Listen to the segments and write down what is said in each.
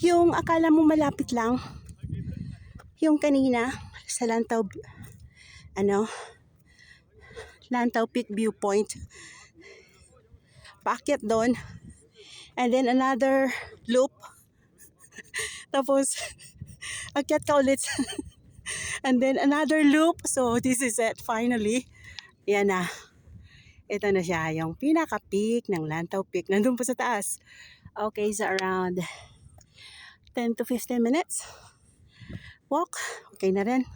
Yung akala mo malapit lang, yung kanina sa Lantaw Peak Viewpoint. Paakyat doon. And then another loop. Tapos, akyat ka ulit. And then another loop. So, this is it. Finally. Yan na. Ito na siya. Yung pinaka-peak ng Lantaw Peak. Nandun po sa taas. Okay, so around 10 to 15 minutes. Walk. Okay na rin.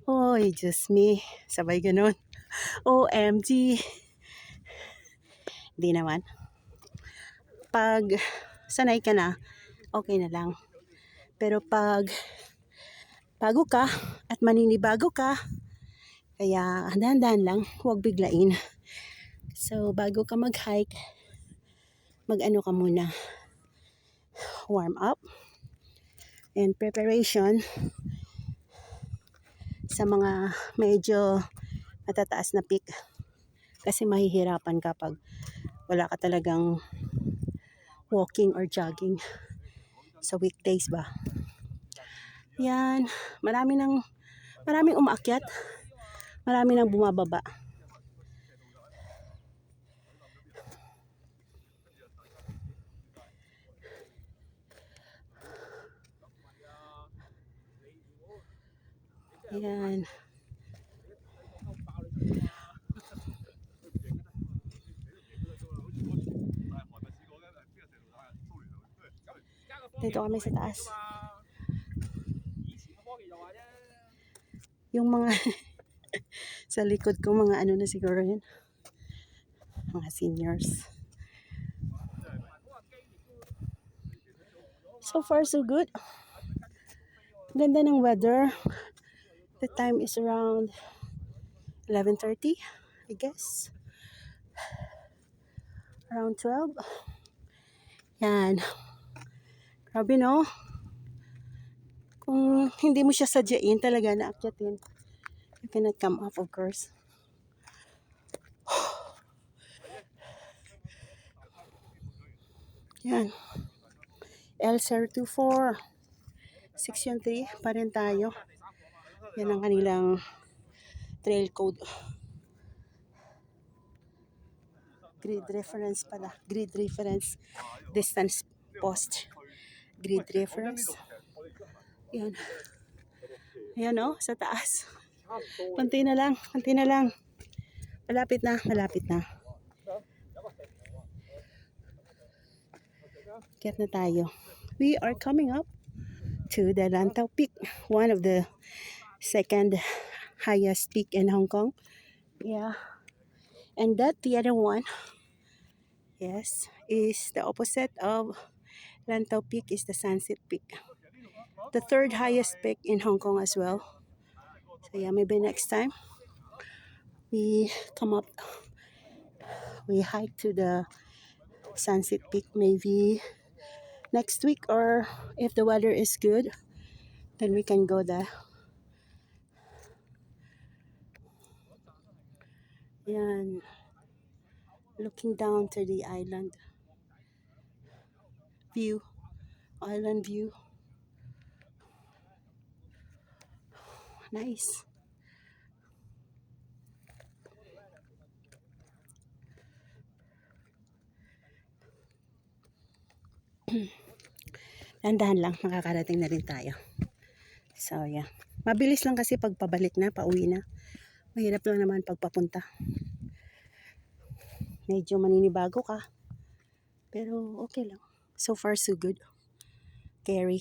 Oy, just me. Sabay ganun. OMG. Di naman. Pag sanay ka na, okay na lang. Pero pag bago ka at maninibago ka, kaya dahan-dahan lang, huwag biglain. So, bago ka mag-hike, mag-ano ka muna, warm up and preparation sa mga medyo matataas na peak. Kasi mahihirapan ka pag wala ka talagang walking or jogging sa weekdays ba. Yan, maraming umaakyat, marami nang bumababa. Yan. Dito kami sa taas. Yung mga sa likod ko, mga ano na siguro yun. Mga seniors. So far, so good. Ganda ng weather. The time is around 11:30, I guess. Around 12. Yan. Grabe no? Kung hindi mo siya sadyain talaga na akyatin, you cannot come up, of course. Yan. L024 Section 3 pa rin tayo. Yan ang kanilang trail code. Grid reference pala. Grid reference. Distance post. Grid reference. Yan. Ayan o, sa taas. Konti na lang. Malapit na. Kaya na tayo. We are coming up to the Lantaw Peak. One of the second highest peak in Hong Kong. Yeah. And the other one, yes, is the opposite of Lantaw Peak is the Sunset Peak. The third highest peak in Hong Kong as well. So yeah, maybe next time we hike to the Sunset Peak maybe next week, or if the weather is good, then we can go there. Yan. Looking down to the island view. Nice. Dahan-dahan lang, makakarating na rin tayo. So, yeah. Mabilis lang kasi pag pabalik na, pauwi na. Mahirap lang naman pag papunta. Medyo maninibago ka. Pero okay lang. So far, so good. Carry.